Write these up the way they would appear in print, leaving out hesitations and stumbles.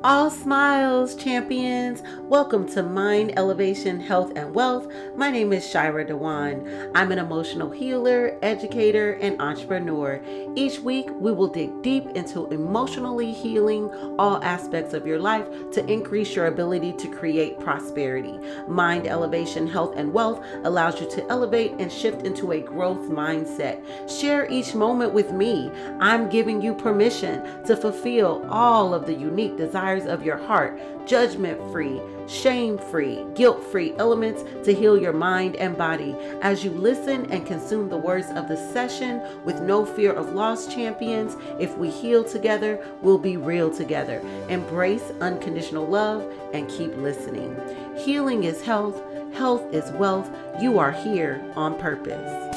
All smiles, champions. Welcome to Mind, Elevation, Health, and Wealth. My name is Shyra DeJuan. I'm an emotional healer, educator, and entrepreneur. Each week, we will dig deep into emotionally healing all aspects of your life to increase your ability to create prosperity. Mind, Elevation, Health, and Wealth allows you to elevate and shift into a growth mindset. Share each moment with me. I'm giving you permission to fulfill all of the unique desires of your heart, judgment-free, shame-free, guilt-free elements to heal your mind and body. As you listen and consume the words of the session with no fear of loss, champions, if we heal together, we'll be real together. Embrace unconditional love and keep listening. Healing is health. Health is wealth. You are here on purpose.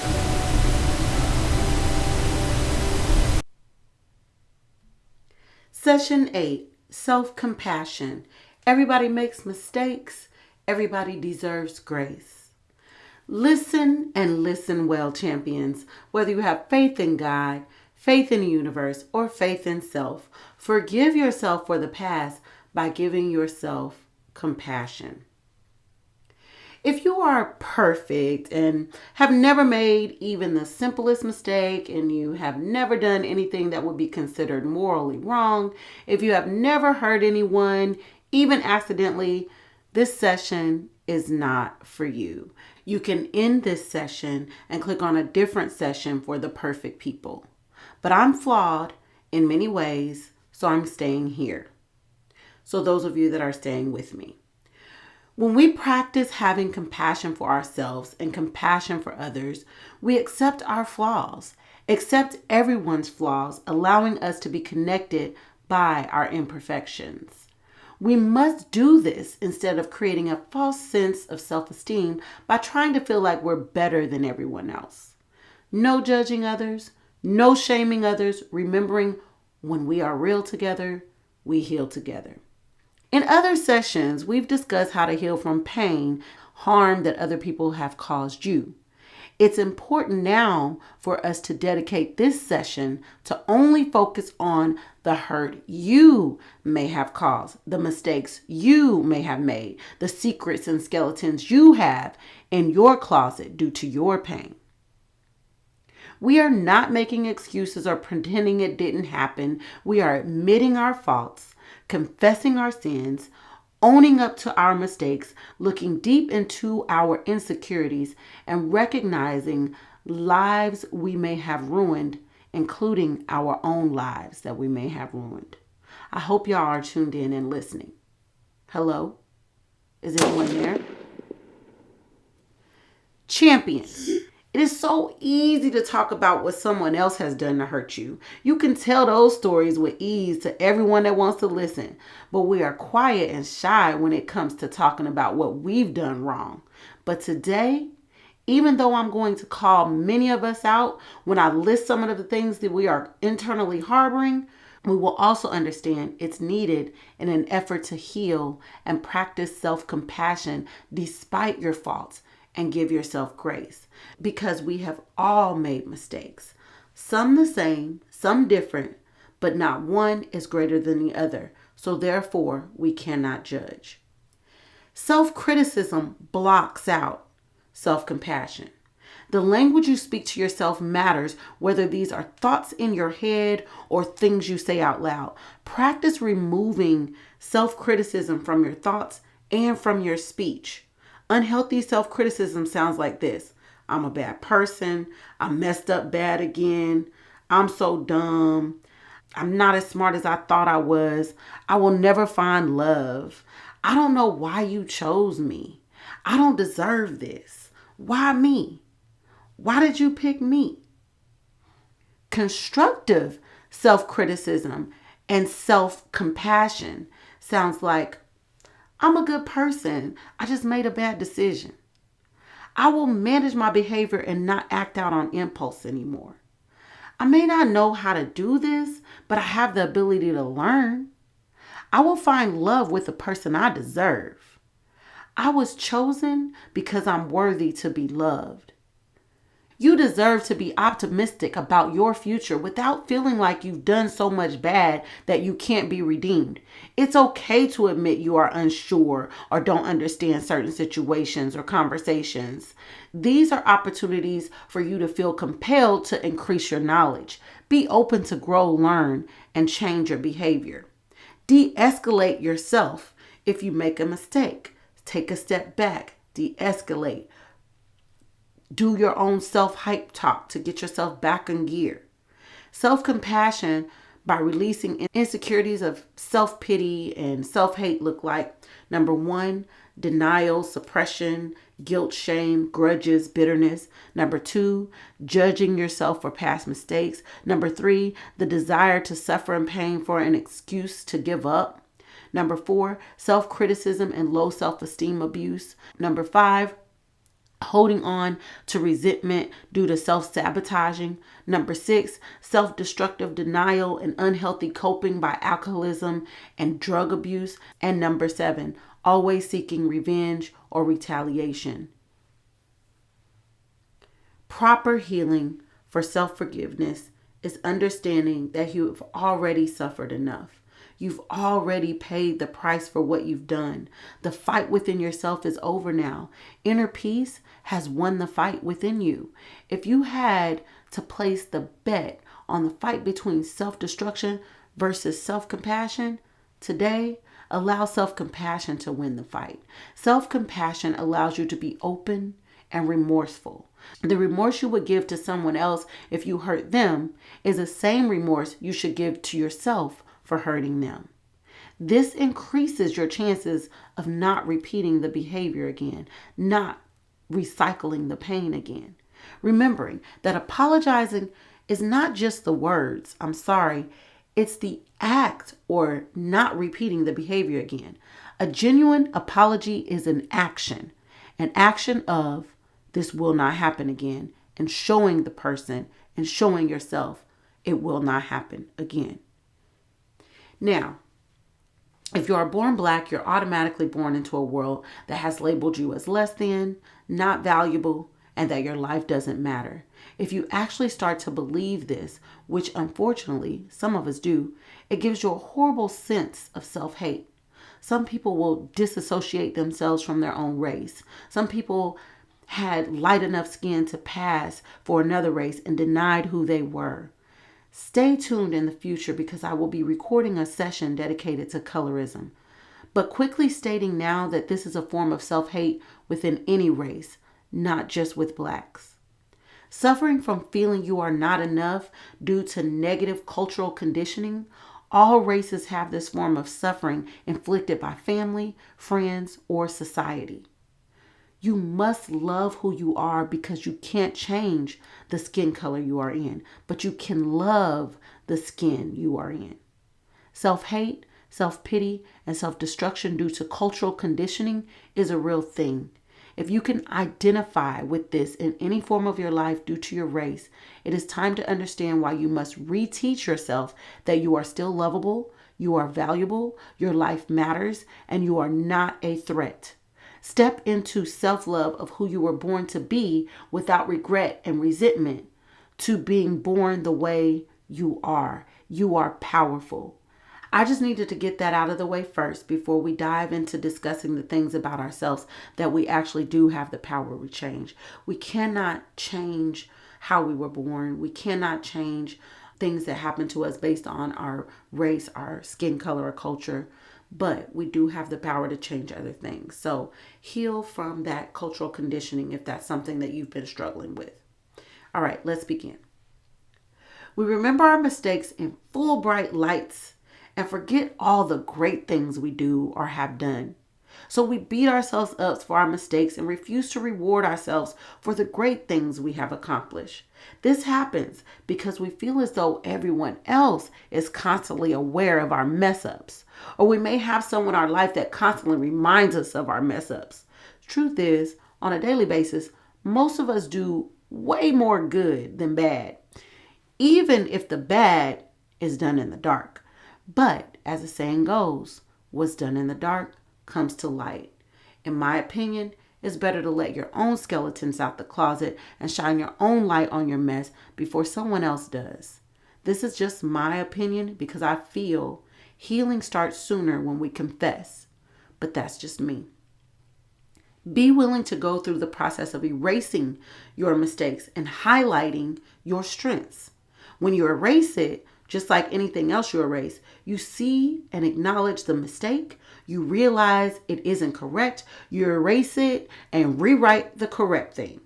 Session 8, Self-Compassion. Everybody makes mistakes. Everybody deserves grace. Listen and listen well, champions. Whether you have faith in God, faith in the universe, or faith in self, forgive yourself for the past by giving yourself compassion. If you are perfect and have never made even the simplest mistake, and you have never done anything that would be considered morally wrong, if you have never hurt anyone, even accidentally, this session is not for you. You can end this session and click on a different session for the perfect people. But I'm flawed in many ways, so I'm staying here. So those of you that are staying with me. When we practice having compassion for ourselves and compassion for others, we accept our flaws, accept everyone's flaws, allowing us to be connected by our imperfections. We must do this instead of creating a false sense of self-esteem by trying to feel like we're better than everyone else. No judging others, no shaming others, remembering when we are real together, we heal together. In other sessions, we've discussed how to heal from pain, harm that other people have caused you. It's important now for us to dedicate this session to only focus on the hurt you may have caused, the mistakes you may have made, the secrets and skeletons you have in your closet due to your pain. We are not making excuses or pretending it didn't happen. We are admitting our faults, confessing our sins, owning up to our mistakes, looking deep into our insecurities, and recognizing lives we may have ruined, including our own lives that we may have ruined. I hope y'all are tuned in and listening. Hello? Is anyone there? Champions. It is so easy to talk about what someone else has done to hurt you. You can tell those stories with ease to everyone that wants to listen. But we are quiet and shy when it comes to talking about what we've done wrong. But today, even though I'm going to call many of us out when I list some of the things that we are internally harboring, we will also understand it's needed in an effort to heal and practice self-compassion despite your faults, and give yourself grace, because we have all made mistakes. Some the same, some different, but not one is greater than the other. So therefore, we cannot judge. Self-criticism blocks out self-compassion. The language you speak to yourself matters, whether these are thoughts in your head or things you say out loud. Practice removing self-criticism from your thoughts and from your speech. Unhealthy self-criticism sounds like this. I'm a bad person. I messed up bad again. I'm so dumb. I'm not as smart as I thought I was. I will never find love. I don't know why you chose me. I don't deserve this. Why me? Why did you pick me? Constructive self-criticism and self-compassion sounds like, I'm a good person. I just made a bad decision. I will manage my behavior and not act out on impulse anymore. I may not know how to do this, but I have the ability to learn. I will find love with the person I deserve. I was chosen because I'm worthy to be loved. You deserve to be optimistic about your future without feeling like you've done so much bad that you can't be redeemed. It's okay to admit you are unsure or don't understand certain situations or conversations. These are opportunities for you to feel compelled to increase your knowledge. Be open to grow, learn, and change your behavior. De-escalate yourself if you make a mistake. Take a step back, de-escalate. Do your own self-hype talk to get yourself back in gear. Self-compassion by releasing insecurities of self-pity and self-hate look like: number one, denial, suppression, guilt, shame, grudges, bitterness. Number two, judging yourself for past mistakes. Number three, the desire to suffer and pain for an excuse to give up. Number four, self-criticism and low self-esteem abuse. Number five, holding on to resentment due to self-sabotaging. Number six, self-destructive denial and unhealthy coping by alcoholism and drug abuse. And number seven, always seeking revenge or retaliation. Proper healing for self-forgiveness is understanding that you've already suffered enough. You've already paid the price for what you've done. The fight within yourself is over now. Inner peace has won the fight within you. If you had to place the bet on the fight between self-destruction versus self-compassion, today, allow self-compassion to win the fight. Self-compassion allows you to be open and remorseful. The remorse you would give to someone else if you hurt them is the same remorse you should give to yourself for hurting them. This increases your chances of not repeating the behavior again, not recycling the pain again. Remembering that apologizing is not just the words, "I'm sorry," it's the act or not repeating the behavior again. A genuine apology is an action of "this will not happen again," and showing the person and showing yourself it will not happen again. Now, if you are born Black, you're automatically born into a world that has labeled you as less than, not valuable, and that your life doesn't matter. If you actually start to believe this, which unfortunately some of us do, it gives you a horrible sense of self-hate. Some people will disassociate themselves from their own race. Some people had light enough skin to pass for another race and denied who they were. Stay tuned in the future because I will be recording a session dedicated to colorism, but quickly stating now that this is a form of self-hate within any race, not just with Blacks. Suffering from feeling you are not enough due to negative cultural conditioning, all races have this form of suffering inflicted by family, friends, or society. You must love who you are because you can't change the skin color you are in, but you can love the skin you are in. Self-hate, self-pity, and self-destruction due to cultural conditioning is a real thing. If you can identify with this in any form of your life due to your race, it is time to understand why you must reteach yourself that you are still lovable, you are valuable, your life matters, and you are not a threat. Step into self-love of who you were born to be without regret and resentment to being born the way you are. You are powerful. I just needed to get that out of the way first before we dive into discussing the things about ourselves that we actually do have the power to change. We cannot change how we were born. We cannot change things that happen to us based on our race, our skin color, or culture. But we do have the power to change other things. So heal from that cultural conditioning if that's something that you've been struggling with. All right, let's begin. We remember our mistakes in full bright lights and forget all the great things we do or have done. So we beat ourselves up for our mistakes and refuse to reward ourselves for the great things we have accomplished. This happens because we feel as though everyone else is constantly aware of our mess ups, or we may have someone in our life that constantly reminds us of our mess ups. Truth is, on a daily basis, most of us do way more good than bad, even if the bad is done in the dark. But as the saying goes, what's done in the dark comes to light. In my opinion, It's better to let your own skeletons out the closet and shine your own light on your mess before someone else does. This is just my opinion because I feel healing starts sooner when we confess. But that's just me. Be willing to go through the process of erasing your mistakes and highlighting your strengths. When you erase it, just like anything else you erase, you see and acknowledge the mistake. You realize it isn't correct. You erase it and rewrite the correct thing.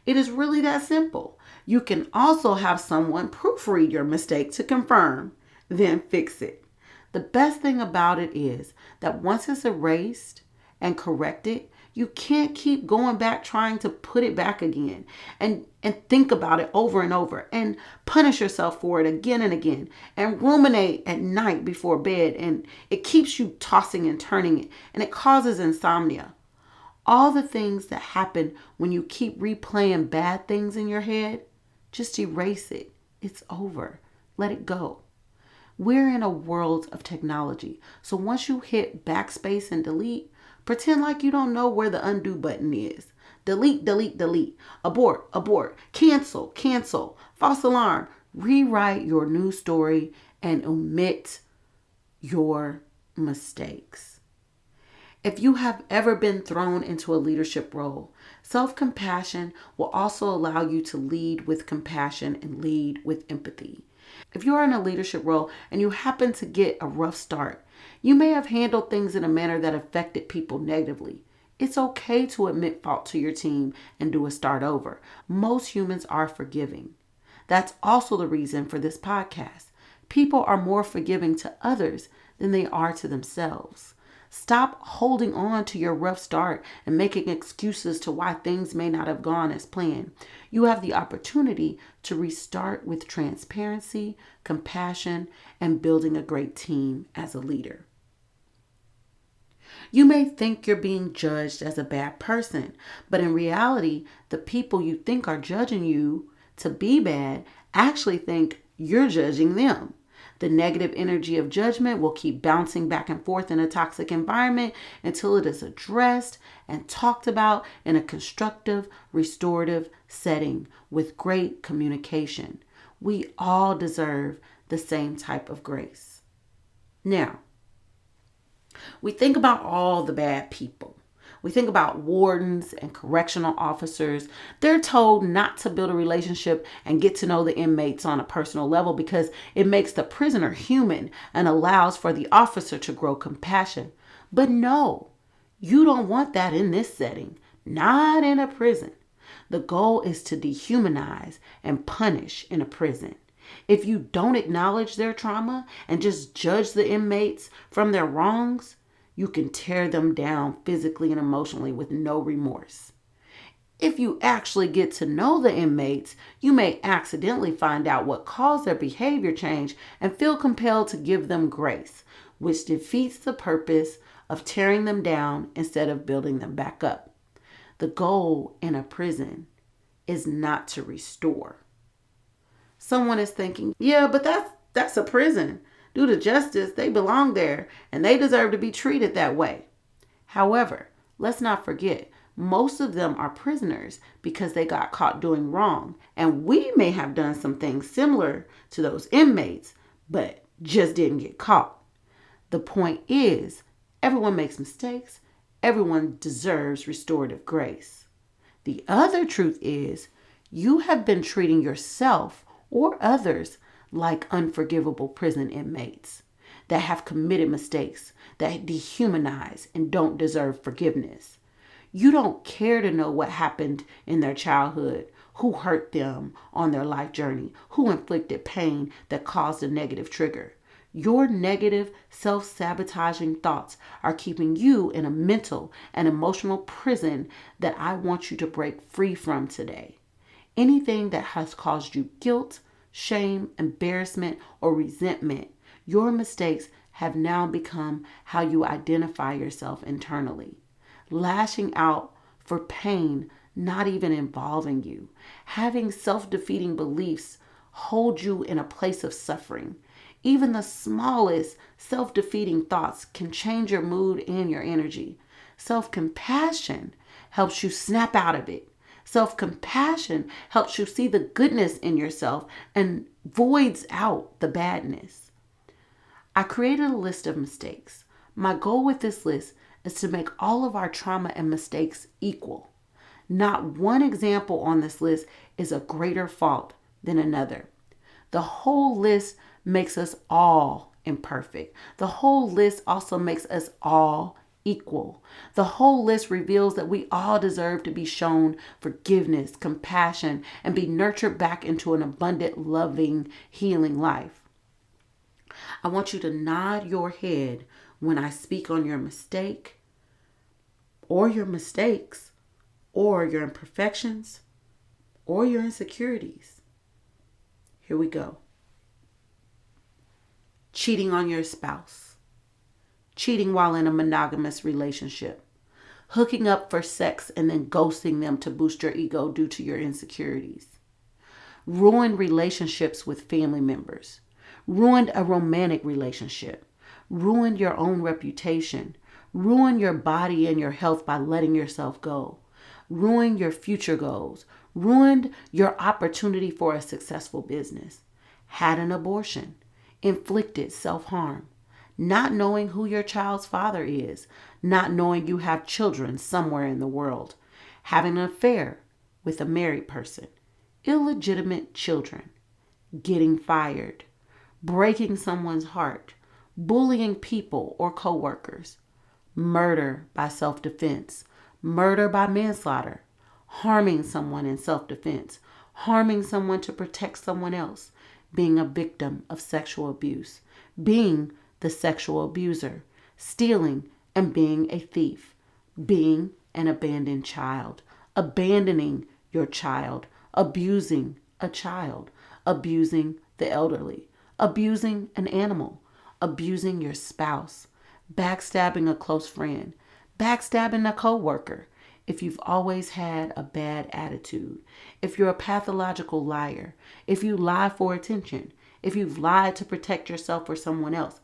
It is really that simple. You can also have someone proofread your mistake to confirm, then fix it. The best thing about it is that once it's erased and corrected, you can't keep going back trying to put it back again and think about it over and over and punish yourself for it again and again and ruminate at night before bed, and it keeps you tossing and turning it, and it causes insomnia. All the things that happen when you keep replaying bad things in your head, just erase it. It's over. Let it go. We're in a world of technology. So once you hit backspace and delete, pretend like you don't know where the undo button is. Delete, delete, delete. Abort, abort. Cancel, cancel. False alarm. Rewrite your new story and omit your mistakes. If you have ever been thrown into a leadership role, self-compassion will also allow you to lead with compassion and lead with empathy. If you are in a leadership role and you happen to get a rough start, you may have handled things in a manner that affected people negatively. It's okay to admit fault to your team and do a start over. Most humans are forgiving. That's also the reason for this podcast. People are more forgiving to others than they are to themselves. Stop holding on to your rough start and making excuses to why things may not have gone as planned. You have the opportunity to restart with transparency, compassion, and building a great team as a leader. You may think you're being judged as a bad person, but in reality, the people you think are judging you to be bad actually think you're judging them. The negative energy of judgment will keep bouncing back and forth in a toxic environment until it is addressed and talked about in a constructive, restorative setting with great communication. We all deserve the same type of grace. Now, we think about all the bad people. We think about wardens and correctional officers. They're told not to build a relationship and get to know the inmates on a personal level because it makes the prisoner human and allows for the officer to grow compassion. But no, you don't want that in this setting, not in a prison. The goal is to dehumanize and punish in a prison. If you don't acknowledge their trauma and just judge the inmates from their wrongs, you can tear them down physically and emotionally with no remorse. If you actually get to know the inmates, you may accidentally find out what caused their behavior change and feel compelled to give them grace, which defeats the purpose of tearing them down instead of building them back up. The goal in a prison is not to restore. Someone is thinking, yeah, but that's a prison. Due to justice, they belong there and they deserve to be treated that way. However, let's not forget, most of them are prisoners because they got caught doing wrong. And we may have done some things similar to those inmates, but just didn't get caught. The point is, everyone makes mistakes. Everyone deserves restorative grace. The other truth is, you have been treating yourself or others like unforgivable prison inmates that have committed mistakes, that dehumanize and don't deserve forgiveness. You don't care to know what happened in their childhood, who hurt them on their life journey, who inflicted pain that caused a negative trigger. Your negative, self-sabotaging thoughts are keeping you in a mental and emotional prison that I want you to break free from today. Anything that has caused you guilt, shame, embarrassment, or resentment, your mistakes have now become how you identify yourself internally. Lashing out for pain not even involving you. Having self-defeating beliefs hold you in a place of suffering. Even the smallest self-defeating thoughts can change your mood and your energy. Self-compassion helps you snap out of it. Self-compassion helps you see the goodness in yourself and voids out the badness. I created a list of mistakes. My goal with this list is to make all of our trauma and mistakes equal. Not one example on this list is a greater fault than another. The whole list makes us all imperfect. The whole list also makes us all equal. The whole list reveals that we all deserve to be shown forgiveness, compassion, and be nurtured back into an abundant, loving, healing life. I want you to nod your head when I speak on your mistake or your mistakes or your imperfections or your insecurities. Here we go. Cheating on your spouse. Cheating while in a monogamous relationship. Hooking up for sex and then ghosting them to boost your ego due to your insecurities. Ruined relationships with family members. Ruined a romantic relationship. Ruined your own reputation. Ruined your body and your health by letting yourself go. Ruined your future goals. Ruined your opportunity for a successful business. Had an abortion. Inflicted self-harm. Not knowing who your child's father is. Not knowing you have children somewhere in the world. Having an affair with a married person. Illegitimate children. Getting fired. Breaking someone's heart. Bullying people or coworkers. Murder by self-defense. Murder by manslaughter. Harming someone in self-defense. Harming someone to protect someone else. Being a victim of sexual abuse. Being the sexual abuser. Stealing and being a thief. Being an abandoned child. Abandoning your child. Abusing a child. Abusing the elderly. Abusing an animal. Abusing your spouse. Backstabbing a close friend. Backstabbing a coworker. If you've always had a bad attitude, if you're a pathological liar, if you lie for attention, if you've lied to protect yourself or someone else,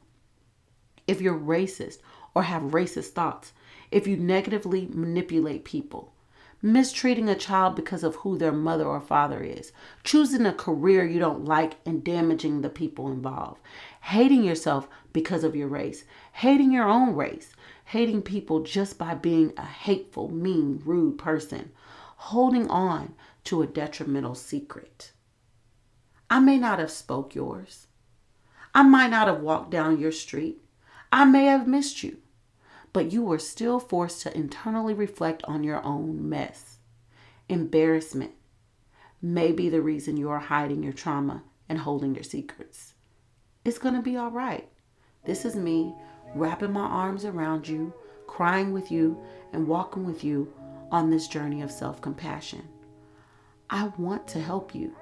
if you're racist or have racist thoughts, if you negatively manipulate people, mistreating a child because of who their mother or father is, choosing a career you don't like and damaging the people involved, hating yourself because of your race, hating your own race, hating people just by being a hateful, mean, rude person, holding on to a detrimental secret. I may not have spoke yours. I might not have walked down your street. I may have missed you. But you were still forced to internally reflect on your own mess. Embarrassment may be the reason you are hiding your trauma and holding your secrets. It's going to be all right. This is me wrapping my arms around you, crying with you, and walking with you on this journey of self-compassion. I want to help you.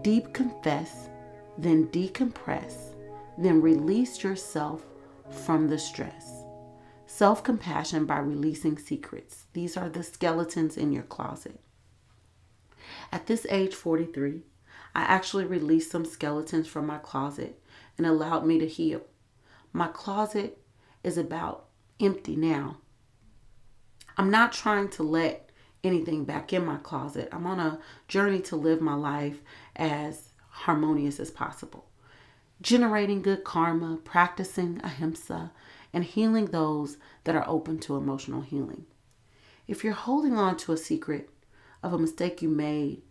Deep confess, then decompress, then release yourself from the stress. Self-compassion by releasing secrets. These are the skeletons in your closet. At this age 43, I actually released some skeletons from my closet and allowed me to heal. My closet is about empty now. I'm not trying to let anything back in my closet. I'm on a journey to live my life as harmonious as possible. Generating good karma, practicing ahimsa, and healing those that are open to emotional healing. If you're holding on to a secret of a mistake you made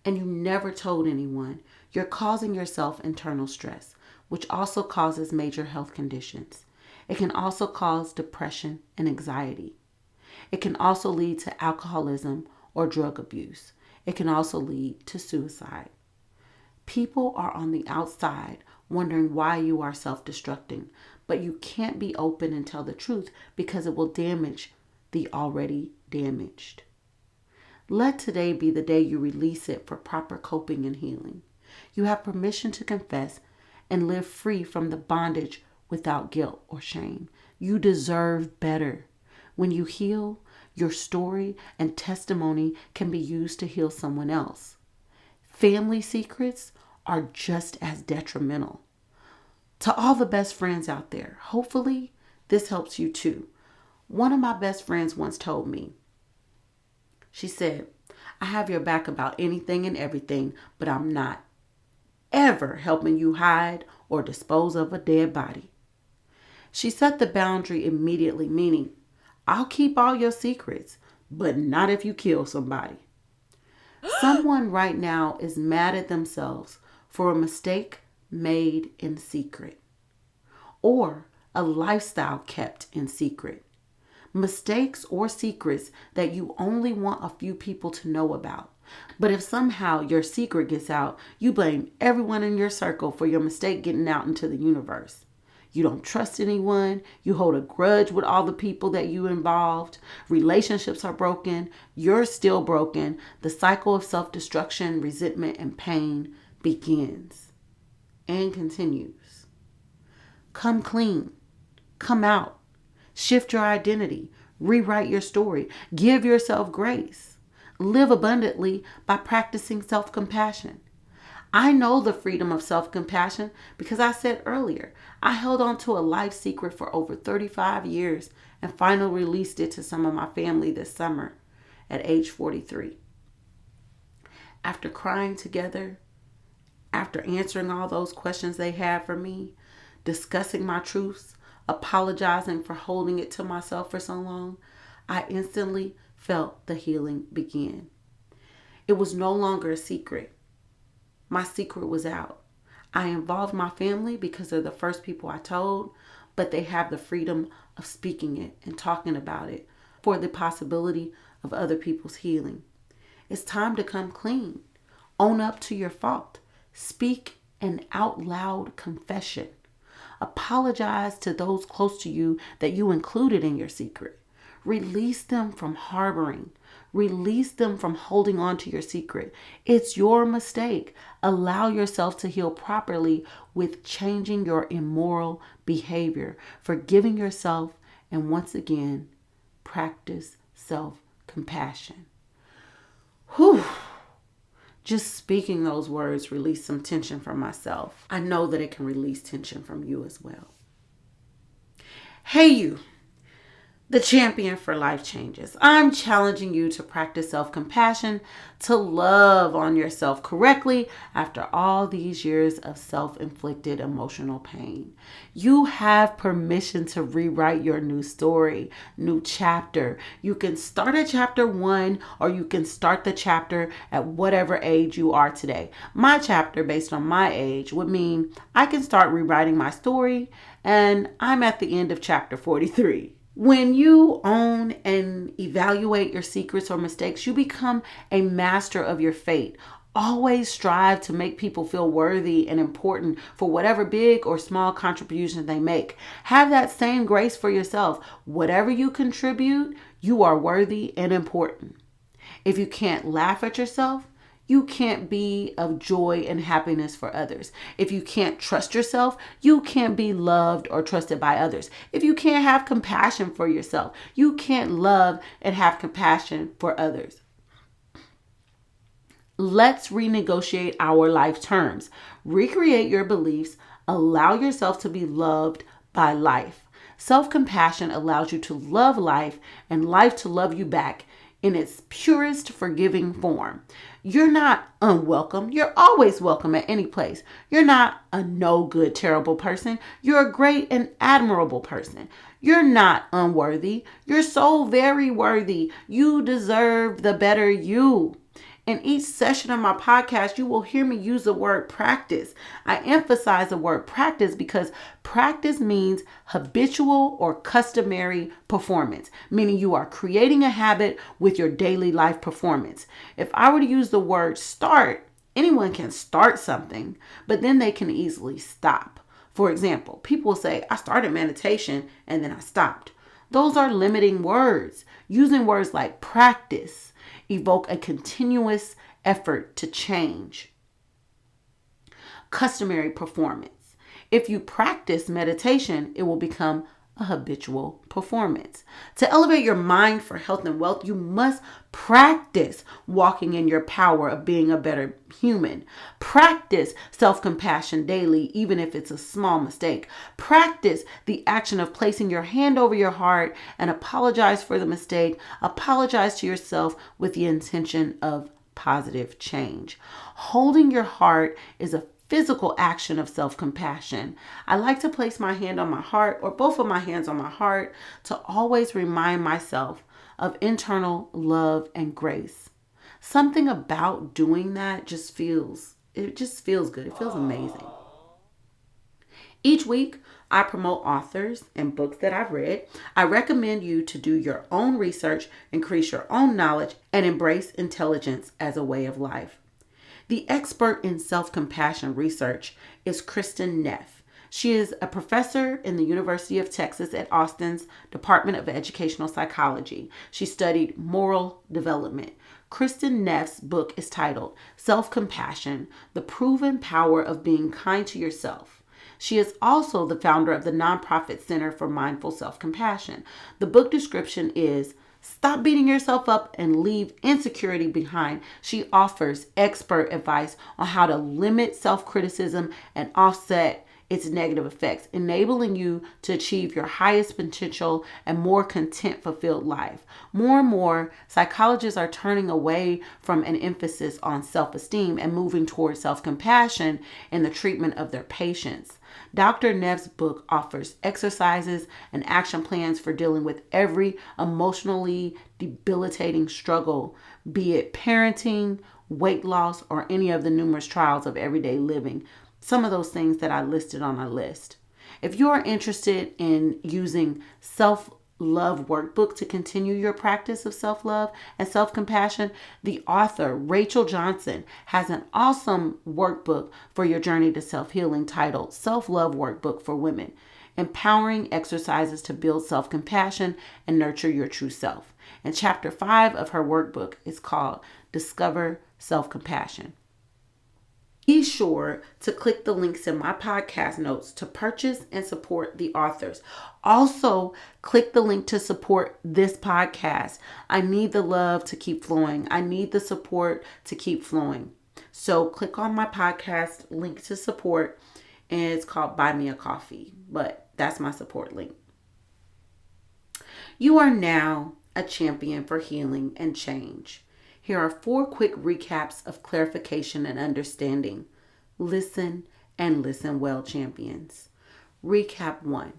and you never told anyone, you're causing yourself internal stress, which also causes major health conditions. It can also cause depression and anxiety. It can also lead to alcoholism or drug abuse. It can also lead to suicide. People are on the outside wondering why you are self-destructing, but you can't be open and tell the truth because it will damage the already damaged. Let today be the day you release it for proper coping and healing. You have permission to confess and live free from the bondage without guilt or shame. You deserve better. When you heal, your story and testimony can be used to heal someone else. Family secrets are just as detrimental. To all the best friends out there, hopefully this helps you too. One of my best friends once told me, She said, I have your back about anything and everything, but I'm not ever helping you hide or dispose of a dead body. She set the boundary immediately, meaning, I'll keep all your secrets, but not if you kill somebody. Someone right now is mad at themselves for a mistake made in secret or a lifestyle kept in secret. Mistakes or secrets that you only want a few people to know about. But if somehow your secret gets out, you blame everyone in your circle for your mistake getting out into the universe. You don't trust anyone. You hold a grudge with all the people that you involved. Relationships are broken. You're still broken. The cycle of self-destruction, resentment, and pain begins and continues. Come clean. Come out. Shift your identity. Rewrite your story. Give yourself grace. Live abundantly by practicing self-compassion. I know the freedom of self-compassion because I said earlier, I held on to a life secret for over 35 years and finally released it to some of my family this summer at age 43. After crying together, after answering all those questions they had for me, discussing my truths, apologizing for holding it to myself for so long, I instantly felt the healing begin. It was no longer a secret. My secret was out. I involved my family because they're the first people I told, but they have the freedom of speaking it and talking about it for the possibility of other people's healing. It's time to come clean. Own up to your fault. Speak an out loud confession. Apologize to those close to you that you included in your secret. Release them from harboring. Release them from holding on to your secret. It's your mistake. Allow yourself to heal properly with changing your immoral behavior, forgiving yourself, and once again, practice self-compassion. Whew. Just speaking those words released some tension from myself. I know that it can release tension from you as well. Hey, you. The champion for life changes. I'm challenging you to practice self-compassion, to love on yourself correctly after all these years of self-inflicted emotional pain. You have permission to rewrite your new story, new chapter. You can start at chapter 1 or you can start the chapter at whatever age you are today. My chapter, based on my age, would mean I can start rewriting my story and I'm at the end of chapter 43. When you own and evaluate your secrets or mistakes, you become a master of your fate. Always strive to make people feel worthy and important for whatever big or small contribution they make. Have that same grace for yourself. Whatever you contribute, you are worthy and important. If you can't laugh at yourself, you can't be of joy and happiness for others. If you can't trust yourself, you can't be loved or trusted by others. If you can't have compassion for yourself, you can't love and have compassion for others. Let's renegotiate our life terms. Recreate your beliefs. Allow yourself to be loved by life. Self-compassion allows you to love life and life to love you back in its purest, forgiving form. You're not unwelcome. You're always welcome at any place. You're not a no good, terrible person. You're a great and admirable person. You're not unworthy. You're so very worthy. You deserve the better you. In each session of my podcast, you will hear me use the word practice. I emphasize the word practice because practice means habitual or customary performance, meaning you are creating a habit with your daily life performance. If I were to use the word start, anyone can start something, but then they can easily stop. For example, people will say, I started meditation and then I stopped. Those are limiting words. Using words like practice evoke a continuous effort to change. Customary performance. If you practice meditation, it will become a habitual performance. To elevate your mind for health and wealth, you must practice walking in your power of being a better human. Practice self-compassion daily, even if it's a small mistake. Practice the action of placing your hand over your heart and apologize for the mistake. Apologize to yourself with the intention of positive change. Holding your heart is a physical action of self-compassion. I like to place my hand on my heart or both of my hands on my heart to always remind myself of internal love and grace. Something about doing that just feels good. It feels amazing. Each week, I promote authors and books that I've read. I recommend you to do your own research, increase your own knowledge, and embrace intelligence as a way of life. The expert in self-compassion research is Kristin Neff. She is a professor in the University of Texas at Austin's Department of Educational Psychology. She studied moral development. Kristin Neff's book is titled Self-Compassion: The Proven Power of Being Kind to Yourself. She is also the founder of the nonprofit Center for Mindful Self-Compassion. The book description is Stop beating yourself up and leave insecurity behind. She offers expert advice on how to limit self-criticism and offset its negative effects, enabling you to achieve your highest potential and more content, fulfilled life. More and more, psychologists are turning away from an emphasis on self-esteem and moving towards self-compassion in the treatment of their patients. Dr. Neff's book offers exercises and action plans for dealing with every emotionally debilitating struggle, be it parenting, weight loss, or any of the numerous trials of everyday living. Some of those things that I listed on our list. If you are interested in using self-love workbook to continue your practice of self-love and self-compassion, the author, Rachel Johnson, has an awesome workbook for your journey to self-healing titled Self-Love Workbook for Women, Empowering Exercises to Build Self-Compassion and Nurture Your True Self. And chapter 5 of her workbook is called Discover Self-Compassion. Be sure to click the links in my podcast notes to purchase and support the authors. Also, click the link to support this podcast. I need the love to keep flowing. I need the support to keep flowing. So click on my podcast link to support, and it's called Buy Me a Coffee, but that's my support link. You are now a champion for healing and change. Here are 4 quick recaps of clarification and understanding. Listen and listen well, champions. Recap 1.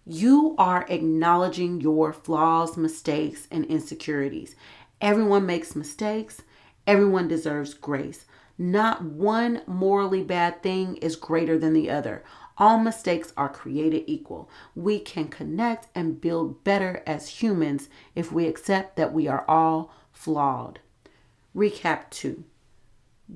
You are acknowledging your flaws, mistakes, and insecurities. Everyone makes mistakes. Everyone deserves grace. Not one morally bad thing is greater than the other. All mistakes are created equal. We can connect and build better as humans if we accept that we are all flawed. Recap 2.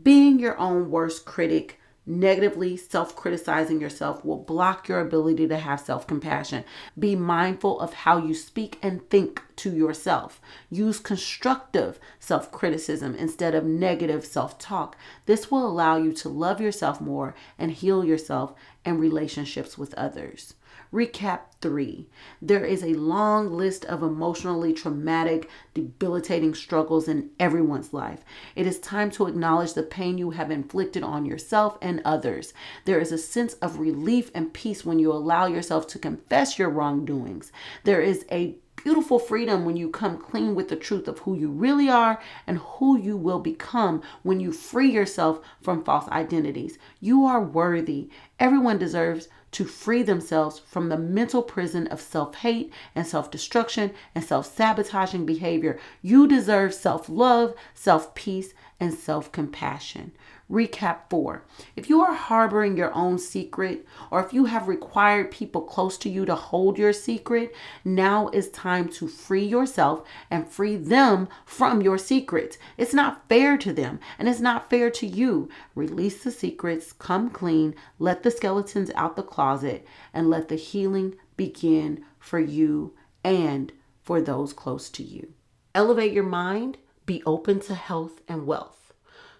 Being your own worst critic, negatively self-criticizing yourself will block your ability to have self-compassion. Be mindful of how you speak and think to yourself. Use constructive self-criticism instead of negative self-talk. This will allow you to love yourself more and heal yourself and relationships with others. Recap 3. There is a long list of emotionally traumatic, debilitating struggles in everyone's life. It is time to acknowledge the pain you have inflicted on yourself and others. There is a sense of relief and peace when you allow yourself to confess your wrongdoings. There is a beautiful freedom when you come clean with the truth of who you really are and who you will become when you free yourself from false identities. You are worthy. Everyone deserves to free themselves from the mental prison of self-hate and self-destruction and self-sabotaging behavior. You deserve self-love, self-peace, and self-compassion. Recap 4. If you are harboring your own secret, or if you have required people close to you to hold your secret, now is time to free yourself and free them from your secrets. It's not fair to them, and it's not fair to you. Release the secrets, come clean, let the skeletons out the closet, and let the healing begin for you and for those close to you. Elevate your mind, be open to health and wealth.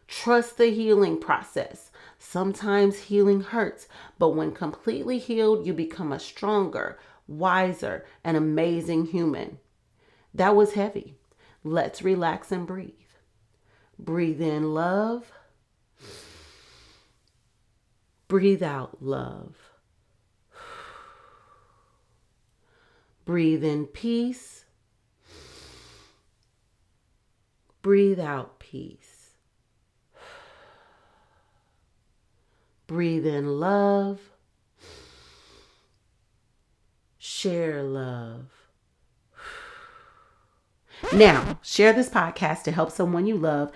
Trust the healing process. Sometimes healing hurts, but when completely healed, you become a stronger, wiser, and amazing human. That was heavy. Let's relax and breathe. Breathe in love. Breathe out love. Breathe in peace. Breathe out peace. Breathe in love. Share love. Now, share this podcast to help someone you love.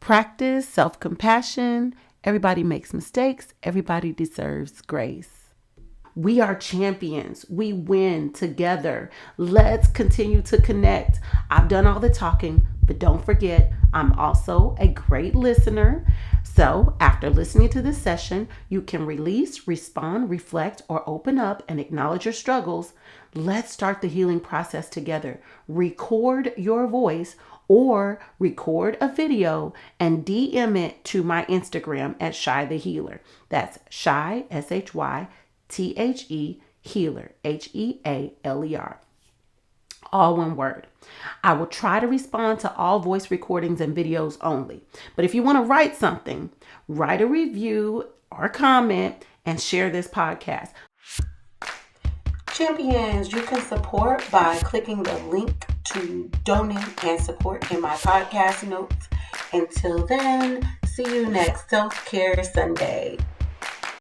Practice self-compassion. Everybody makes mistakes. Everybody deserves grace. We are champions. We win together. Let's continue to connect. I've done all the talking, but don't forget, I'm also a great listener. So after listening to this session, you can release, respond, reflect, or open up and acknowledge your struggles. Let's start the healing process together. Record your voice or record a video and DM it to my Instagram at ShyTheHealer. That's Shy, ShyThe Healer, Healer. All one word. I will try to respond to all voice recordings and videos only. But if you want to write something, write a review or comment and share this podcast. Champions, you can support by clicking the link to donate and support in my podcast notes. Until then, see you next Self-Care Sunday.